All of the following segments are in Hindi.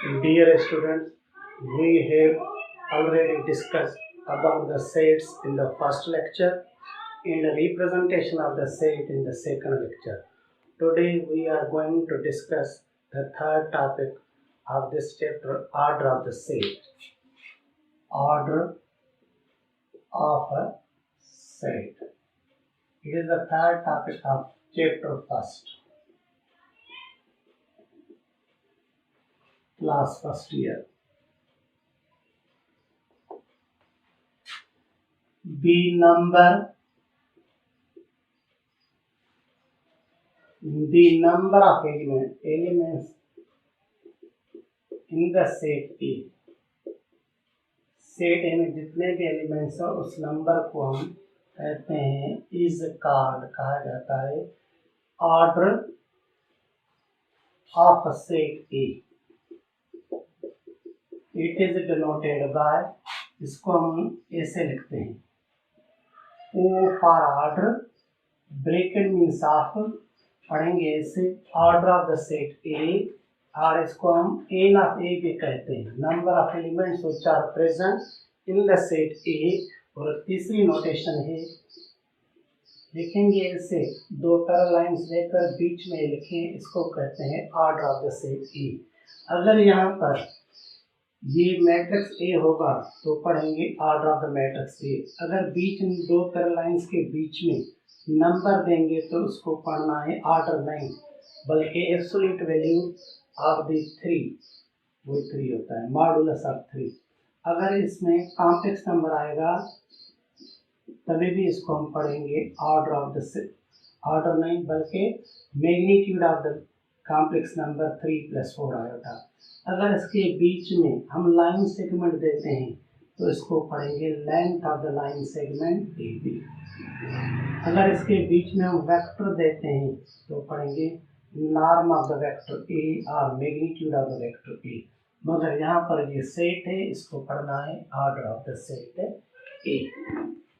Dear students, we have already discussed about the sets in the first lecture and the representation of the set in the second lecture. Today we are going to discuss the third topic of this chapter, order of the set. Order of a set. It is the third topic of chapter first. Class first year. The number of elements in the set A. Set ए में जितने भी एलिमेंट्स हैं उस नंबर को हम कहते हैं इज कॉल्ड, कहा जाता है order of a set A. It is denoted by, इसको हम ऐसे लिखते हैं O for order, bracket means of, पढ़ेंगे ऐसे order of the set A, और इसको हम एन ऑफ ए भी कहते हैं, number of elements which are present in the set A. और तीसरी नोटेशन है, लिखेंगे ऐसे दो पैरेलल लाइंस लेकर बीच में लिखें, इसको कहते हैं ऑर्डर ऑफ द सेट ए. अगर यहाँ पर ये मैट्रिक्स ए होगा तो पढ़ेंगे order of the matrix A. अगर बीच में दो पैरेलल लाइंस के बीच में नंबर देंगे तो उसको पढ़ना है ऑर्डर नहीं, बल्कि absolute value of the three, वो थ्री होता है, मॉडुलस ऑफ थ्री. अगर इसमें कॉम्प्लेक्स नंबर आएगा तभी भी इसको हम पढ़ेंगे ऑर्डर ऑफ द, ऑर्डर नहीं बल्कि magnitude of the complex number 3+4 आएगा. अगर इसके बीच में हम लाइन सेगमेंट देते हैं तो इसको पढ़ेंगे length of the line segment A B. अगर इसके बीच में हम वेक्टर देते हैं तो पढ़ेंगे norm of the vector a और magnitude of the vector a. मगर यहाँ पर ये सेट है, इसको पढ़ना है order of the set a.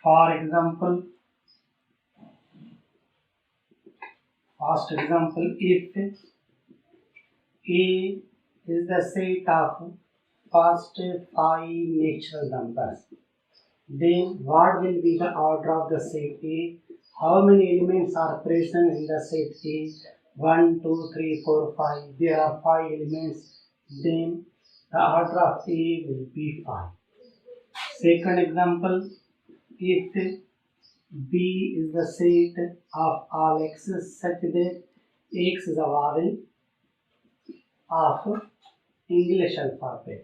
For example, first example, if a is the set of first 5 natural numbers, then what will be the order of the set A? How many elements are present in the set A? 1, 2, 3, 4, 5. There are 5 elements. Then the order of A will be 5. Second example, if B is the set of all x such that x is a vowel of English alphabet.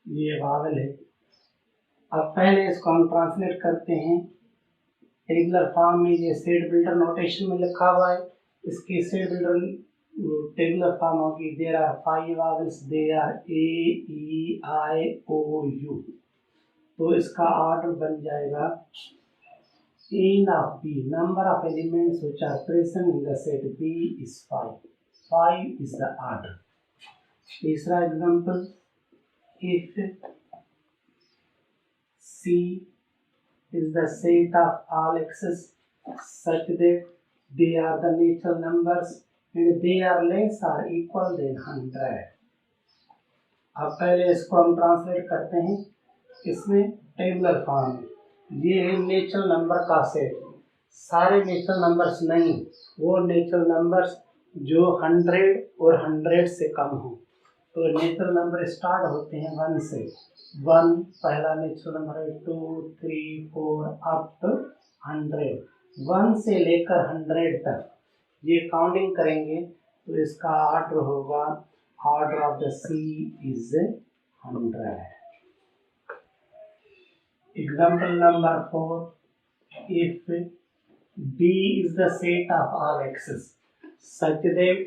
ये वावल है. अब पहले इसको हम ट्रांसलेट करते हैं टेबुलर फॉर्म में. ये सेट बिल्डर नोटेशन में लिखा हुआ है, इसकी सेट बिल्डर टेबुलर फॉर्म होगी. There are 5 vowels, they are A E I O U. तो इसका ऑर्डर बन जाएगा n of b, number of elements which are present in the set B is 5. 5 is the order. तीसरा example, if C is the set of all x's such that they are the natural numbers and they are less or equal than 100. अब पहले इसको हम ट्रांसलेट करते हैं इसमें टेबुलर फॉर्म में. ये है नेचुरल नंबर का सेट. सारे नेचुरल नंबर्स नहीं, वो नेचुरल नंबर्स जो 100 और 100 से कम हो. तो नेचुरल नंबर स्टार्ट होते हैं 1 से. 1 पहला नेचुरल नंबर है, 2, 3, 4 अप टू 100. 1 से लेकर 100 तक ये काउंटिंग करेंगे तो इसका ऑर्डर होगा, order of the C is 100. Example number 4, if B is the set of all x's such that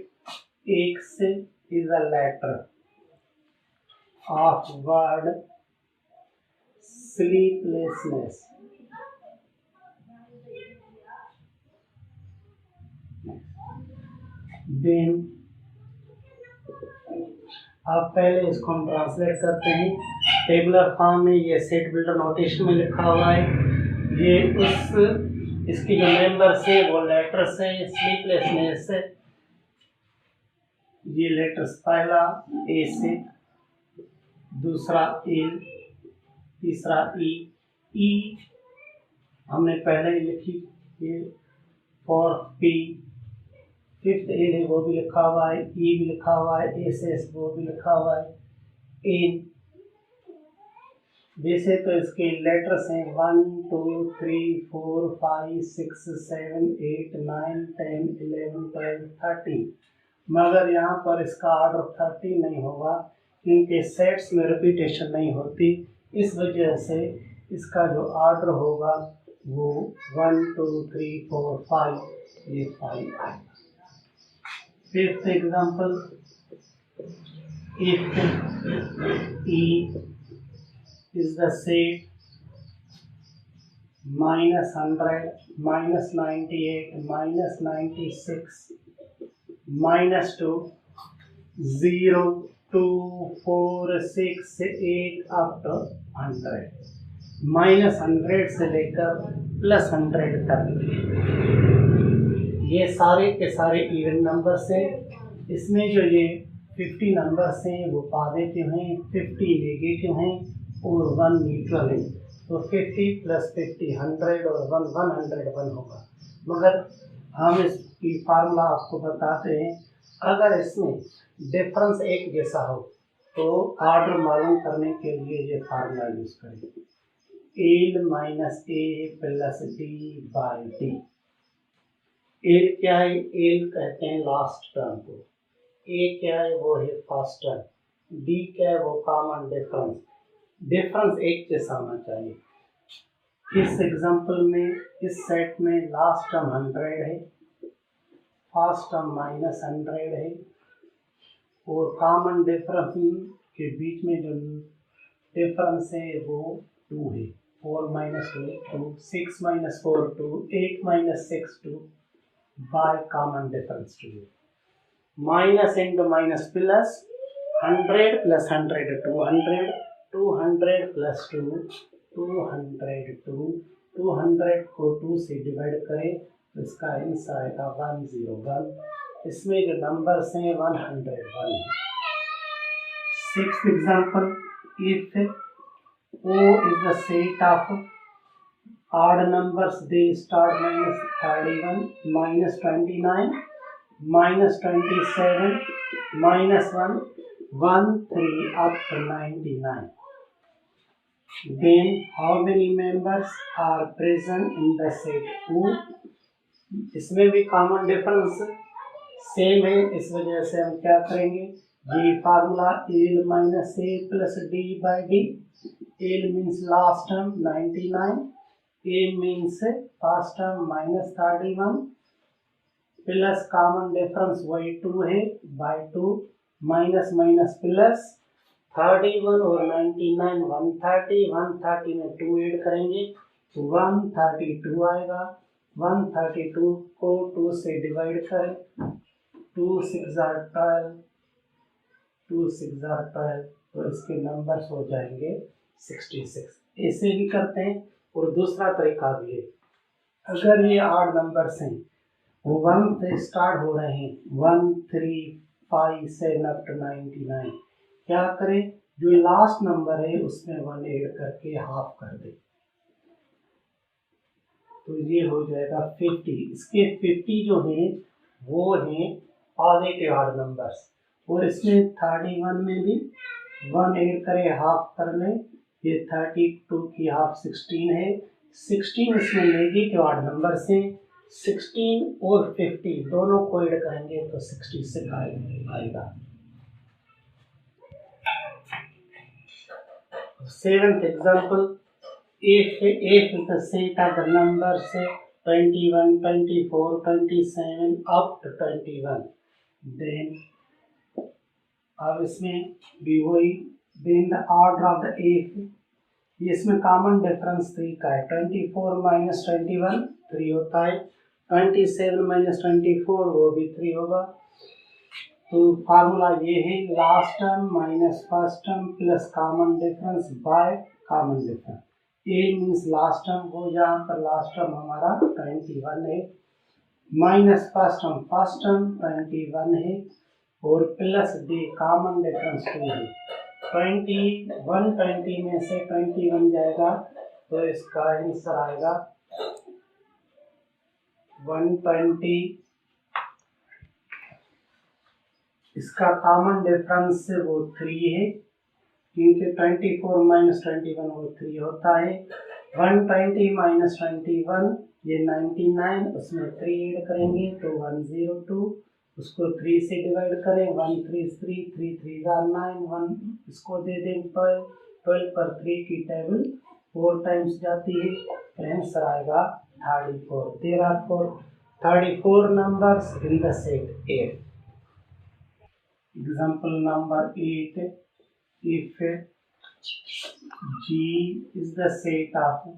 x is a letter of word sleeplessness. Then अब पहले इसको हम ट्रांसलेट करते हैं टेबुलर फॉर्म में. ये सेट बिल्डर नोटेशन में लिखा हुआ है. ये उस इसकी जो मेंबर्स है वो लेटर्स है, स्लीपलेसनेस ये लेटर्स पहला ए से, दूसरा एल, तीसरा ई। ई हमने पहले ही लिखी, ये फोर्थ पी, फिफ्थ एल है वो भी लिखा हुआ है, ई भी लिखा हुआ है, एस एस वो भी लिखा हुआ है, एन। वैसे तो इसके लेटर्स हैं 1 2 3 4 5 6 7 8 9 10 11 12 13, मगर यहाँ पर इसका ऑर्डर 13 नहीं होगा क्योंकि सेट्स में रिपीटेशन नहीं होती। इस वजह से इसका जो ऑर्डर होगा वो 1 2 3 4 5, ये 5 आएगा। Fifth example, if E is the set -100, -98, -96, -2, 0, 2, 4, 6, 8 up to 100, -100 से लेकर +100 तक ये सारे के सारे इवन नंबर्स हैं। इसमें जो ये 50 नंबर्स हैं वो पॉजिटिव हैं, 50 नेगेटिव हैं और 1 न्यूट्रल है। तो 50 + 50 100 और 101 होगा। मगर हम इसकी फार्मूला आपको बताते हैं, अगर इसमें डिफरेंस एक जैसा हो तो ऑर्डर मालूम करने के लिए ये फार्मूला यूज करें, L minus A plus D by D. L क्या है? एल कहते हैं लास्ट टर्म को, ए क्या है? वो है फर्स्ट टर्म, डी क्या है? वो कॉमन डिफरेंस। डिफरेंस एक जैसा होना चाहिए। इस एग्जांपल में, इस सेट में लास्ट टर्म 100 है, फर्स्ट टर्म -100 है और कॉमन डिफरेंस के बीच में जो डिफरेंस है वो 2 है। 4 - 2 2, 6 - 4 2, 8 - 6 2 by common difference 2। Minus into minus plus, 100 + 100 200, 200 + 2 202, 200 को 2 से डिवाइड करें तो इसका आंसर आएगा 101। इसमें जो नंबर्स हैं 101 है। Sixth example, if O is the set of odd numbers, they start -31, -29, -27, -1, 1, 3 up to 99. Then how many members are present in the set O? इसमें भी कॉमन डिफरेंस सेम है, इस वजह से हम क्या करेंगे, ये formula L minus A plus D by D. L means last term 99, A means first term -31 plus common difference वही 2 है बाई 2, माइनस माइनस प्लस 31 और 99 130, 130 में 2 ऐड करेंगे तो 132 आएगा। 132 को 2 से डिवाइड करें, 2 6 are 12, 2 6 are 12, तो इसके नंबर्स हो जाएंगे 66। ऐसे भी करते हैं और दूसरा तरीका भी है, अगर ये ऑड नंबर्स हैं वो 1 से स्टार्ट हो रहे हैं, 1 3 5 7 up to 99, क्या करें, जो लास्ट नंबर है उसमें 1 ऐड करके हाफ कर दे तो ये हो जाएगा 50। इसके 50 जो है वो हैं पॉजिटिव ऑड नंबर्स और इसमें 31 में भी 1 ऐड करें हाफ कर लें, ये 32 की हाफ 16 है। 16 इसमें नेगेटिव ऑड नंबर्स हैं, 16 और 50 दोनों को ऐड करेंगे तो 66 आएगा। Seventh example, if the set of the numbers 21, 24, 27 up to 21, then अब इसमें भी वही, then the order of the if, इसमें कॉमन डिफरेंस 3 का है, 24 - 21 3 होता है, 27 - 24 वो भी 3 होगा। तो फार्मूला ये है, last term minus first term plus common difference by common difference. A means last term, वो यहाँ पर लास्ट टर्म हमारा 21 है, माइनस फर्स्ट टर्म 21 है और प्लस डी कॉमन डिफरेंस 2 है। 20 120 में से 21 जाएगा तो इसका आंसर आएगा 120। इसका कॉमन डिफरेंस वो 3 है क्योंकि 24 माइनस 21 वो 3 होता है। 120 माइनस 21 ये 99, उसमें 3 ऐड करेंगे तो 102, उसको 3 से डिवाइड करें 1 3 3 3 3 9 1, इसको दे दें 12, 12 पर 3 की टेबल 4 टाइम्स जाती है तो आंसर आएगा 34। There are 34 numbers in the set A. Example number 8. If G is the set of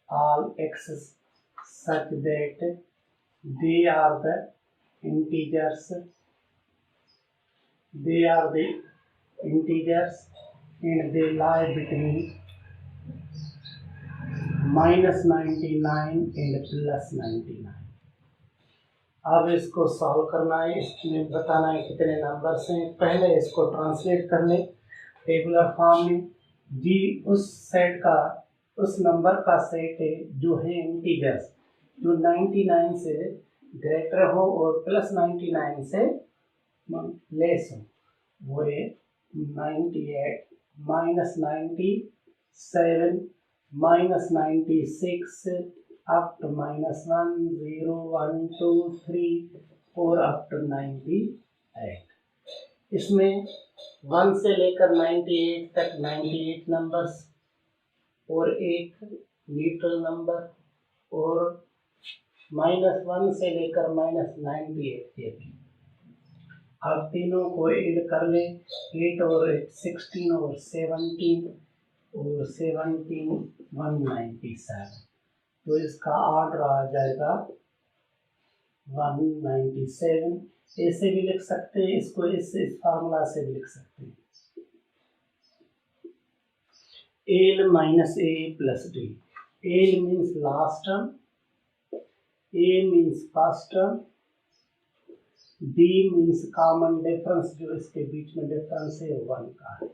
all x's such that they are the integers and they lie between -99 and +99। अब इसको सॉल्व करना है, इसमें बताना है कितने नंबर्स हैं। पहले इसको ट्रांसलेट कर ले टेबुलर फॉर्म में। जी उस सेट का, उस नंबर का सेट है जो है इंटीजर्स, जो 99 से ग्रेटर हो और +99 से लेस हो। वो है 98 -97 -96 up to -1 0 1 2 3 4 up to 98। इसमें 1 से लेकर 98 तक 98 नंबर्स और एक न्यूट्रल नंबर, और -1 से लेकर -98 तक। अब तीनों को ऐड कर ले, 8 और 16 और 17 और 17 197, तो इसका ऑर्डर आ जाएगा 197। ऐसे भी लिख सकते हैं इसको, इस फार्मूला से भी लिख सकते हैं, L minus A plus D। L means last term, A means first term, D means common difference, जो इसके बीच में डिफरेंस है 1 का है।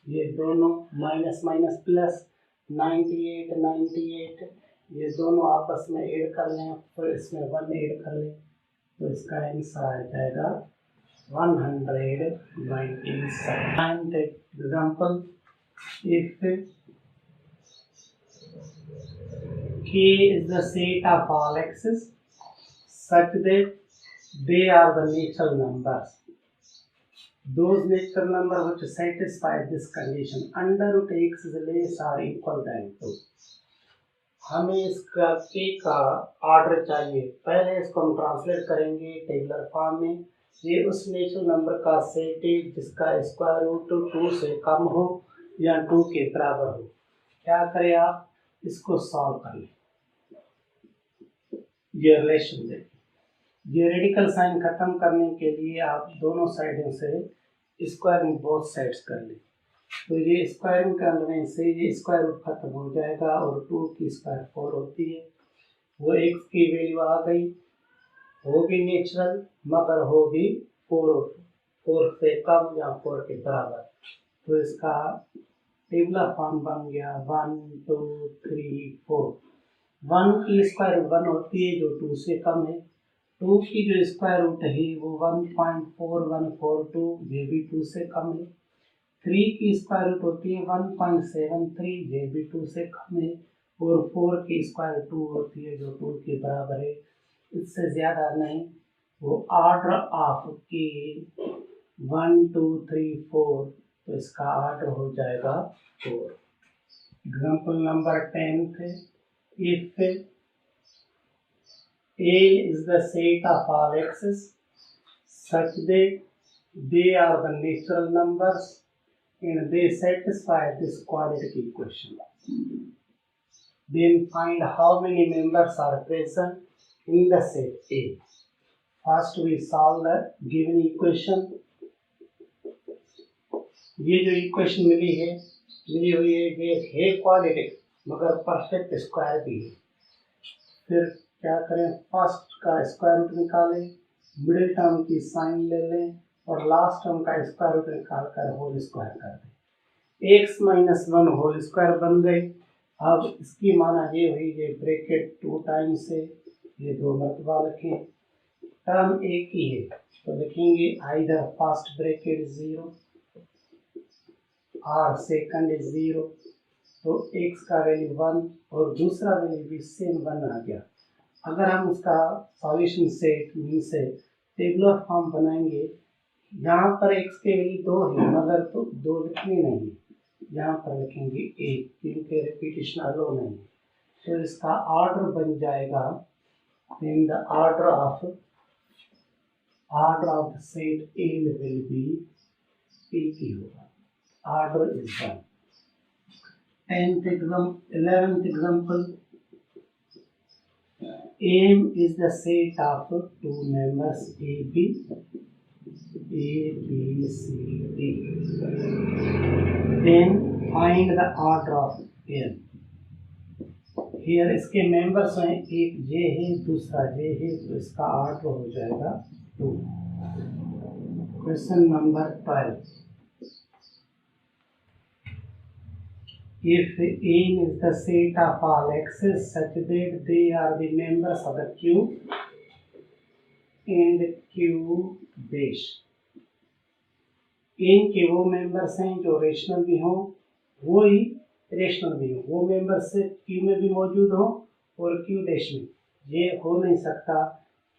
ये दोनों माइनस माइनस प्लस 98 98, ये दोनों आपस में ऐड कर लें, फिर इसमें 1 ऐड कर लें तो इसका आंसर आ जाएगा 197। Example, if K is the set of all x's such that they are the natural numbers, those natural numbers which satisfy this condition under root x is less or equal than 2। हमें इसका K का ऑर्डर चाहिए। पहले इसको हम ट्रांसलेट करेंगे टेबुलर फॉर्म में। ये उस नेचुरल नंबर का सेट है जिसका स्क्वायर रूट 2 से कम हो या 2 के बराबर हो। क्या करें आप, इसको सॉल्व कर लें। ये रिलेशन देखिए, ये रेडिकल साइन खत्म करने के लिए आप दोनों साइडों से स्क्वायरिंग बोथ साइड्स कर लें, तो ये स्क्वायरिंग करने से ये स्क्वायर रूट खत्म हो जाएगा और 2 की स्क्वायर 4 होती है। वो x की वैल्यू आ गई, होगी नेचुरल मगर होगी 4 से कम या 4 के बराबर, तो इसका टेबुलर फॉर्म बन गया 1 2 3 4। 1 की स्क्वायर रूट 1 होती है जो 2 से कम है। 2 की जो स्क्वायर रूट है वो 1.4142, ये भी 2 से कम है। 3 की स्क्वायर रूट होती है 1.73, ये भी 2 से कम है। और 4 की स्क्वायर 2 होती है जो 2 के बराबर है, इससे ज़्यादा नहीं। वो ऑर्डर ऑफ के 1 2 3 4, तो इसका ऑर्डर हो जाएगा 4। Example number 10 if A is the set of all x's such that they are the natural numbers and they satisfy this quadratic equation, then find how many members are present in the set A। First we solve the given equation। ये जो इक्वेशन मिली हुई है ये है क्वाड्रेटिक मगर परफेक्ट स्क्वायर भी है। फिर क्या करें, फर्स्ट का स्क्वायर रूट निकालें, मिडिल टर्म की साइन ले लें और लास्ट टर्म का स्क्वायर रूट निकाल कर होल स्क्वायर कर दें। x माइनस 1 होल स्क्वायर बन गए। अब इसकी माना ये हुई, ये ब्रैकेट 2 टाइम्स से ये 2 मरतबा लिखें। टर्म एक ही है तो लिखेंगे आइदर फर्स्ट ब्रैकेट 0 और सेकंड इज 0, तो x का वैल्यू 1 और दूसरा वैल्यू भी सेम 1 आ गया। अगर हम उसका सॉल्यूशन सेट मीन से टेबुलर फॉर्म बनाएंगे, यहाँ पर x के वैल्यू 2 है मगर तो 2 लिखने नहीं, यहाँ पर लिखेंगे 1 क्योंकि रिपीटेशन अलो नहीं, तो इसका ऑर्डर बन जाएगा in the order of the set A will be P की होगा, order is 1। 11th example, AM is the set of two members AB, C, D. Then find the order of M. Here इसके मेंबर्स हैं, एक J है दूसरा J है, तो इसका ऑर्डर हो जाएगा 2। Question number 12, if N is the set of all x's such that they are the members of the Q and Q dash, N के वो मेंबर्स हैं जो रेशनल भी हों, वो ही रेशनल भी हों, वो मेंबर्स Q में भी मौजूद हों और Q डैश में। ये हो नहीं सकता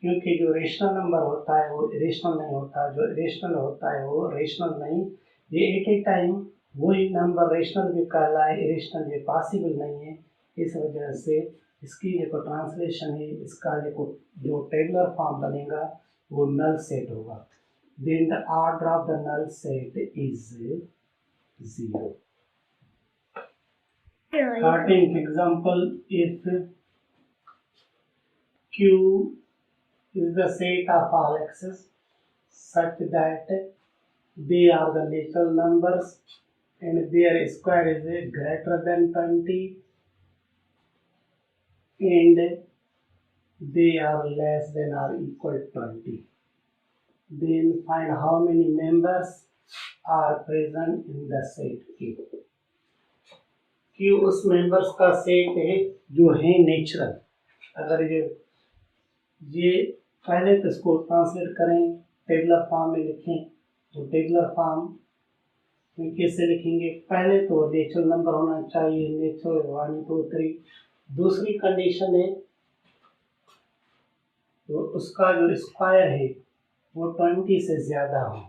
क्योंकि जो रेशनल नंबर होता है वो रेशनल नहीं होता, जो रेशनल होता है वो रेशनल नहीं। ये एट ए टाइम वही नंबर रेशनल भी कहलाए, इरेशनल ये पॉसिबल नहीं है। इस वजह से इसकी जो ट्रांसलेशन है, इसका जो टेबुलर फॉर्म बनेगा वो नल सेट होगा। Then the order of the null set is 0। 13th example, if Q is the set of all x's such that they are the natural numbers and their square is greater than 20 and they are less than or equal to 20, then find how many members are present in the set Q. Q उस मेंबर्स का सेट है जो है नेचुरल। अगर ये पहले तो इसको ट्रांसलेट करें, टेबुलर फॉर्म में लिखें, तो टेबुलर फॉर्म कैसे लिखेंगे? पहले तो नेचुरल नंबर होना चाहिए, नेचुरल 1 2 3। दूसरी कंडीशन है तो उसका जो स्क्वायर है वो 20 से ज़्यादा हो।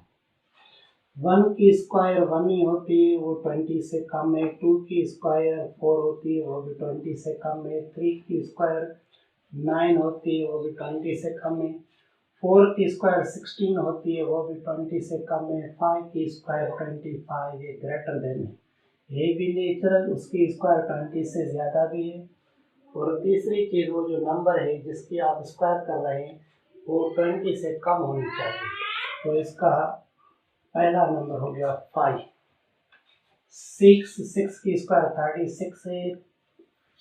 1 की स्क्वायर 1 ही होती है, वो 20 से कम है। 2 की स्क्वायर 4 होती है, वो भी 20 से कम है। 3 की स्क्वायर 9 होती है, वो भी 20 से कम है। 4 की स्क्वायर 16 होती है, वो भी 20 से कम है। 5 की स्क्वायर 25 है, ग्रेटर देन है। ये भी नेचुरल, उसकी स्क्वायर 20 से ज़्यादा भी है। और तीसरी चीज़, वो जो नंबर है जिसकी आप स्क्वायर कर रहे हैं वो 20 से कम होनी चाहिए। तो इसका पहला नंबर हो गया 5। 6 की स्क्वायर 36 है।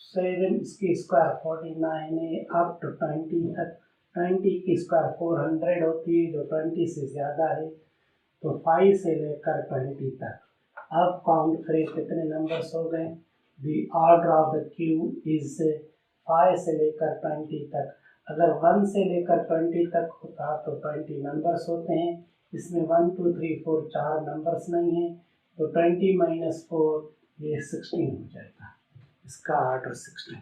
7 इसकी स्क्वायर 49 है, अप टू 20 तक। 20 की स्क्वायर 400 होती है जो 20 से ज़्यादा है। तो 5 से लेकर 20 तक। अब काउंट करें कितने नंबर्स हो गए। The order of the Q is 5 से लेकर 20 तक। अगर 1 से लेकर 20 तक होता तो 20 नंबर्स होते हैं। इसमें 1 2 3 4 4 नंबर्स नहीं हैं, तो 20 - 4 ये 16 हो जाएगा। इसका ऑर्डर 16।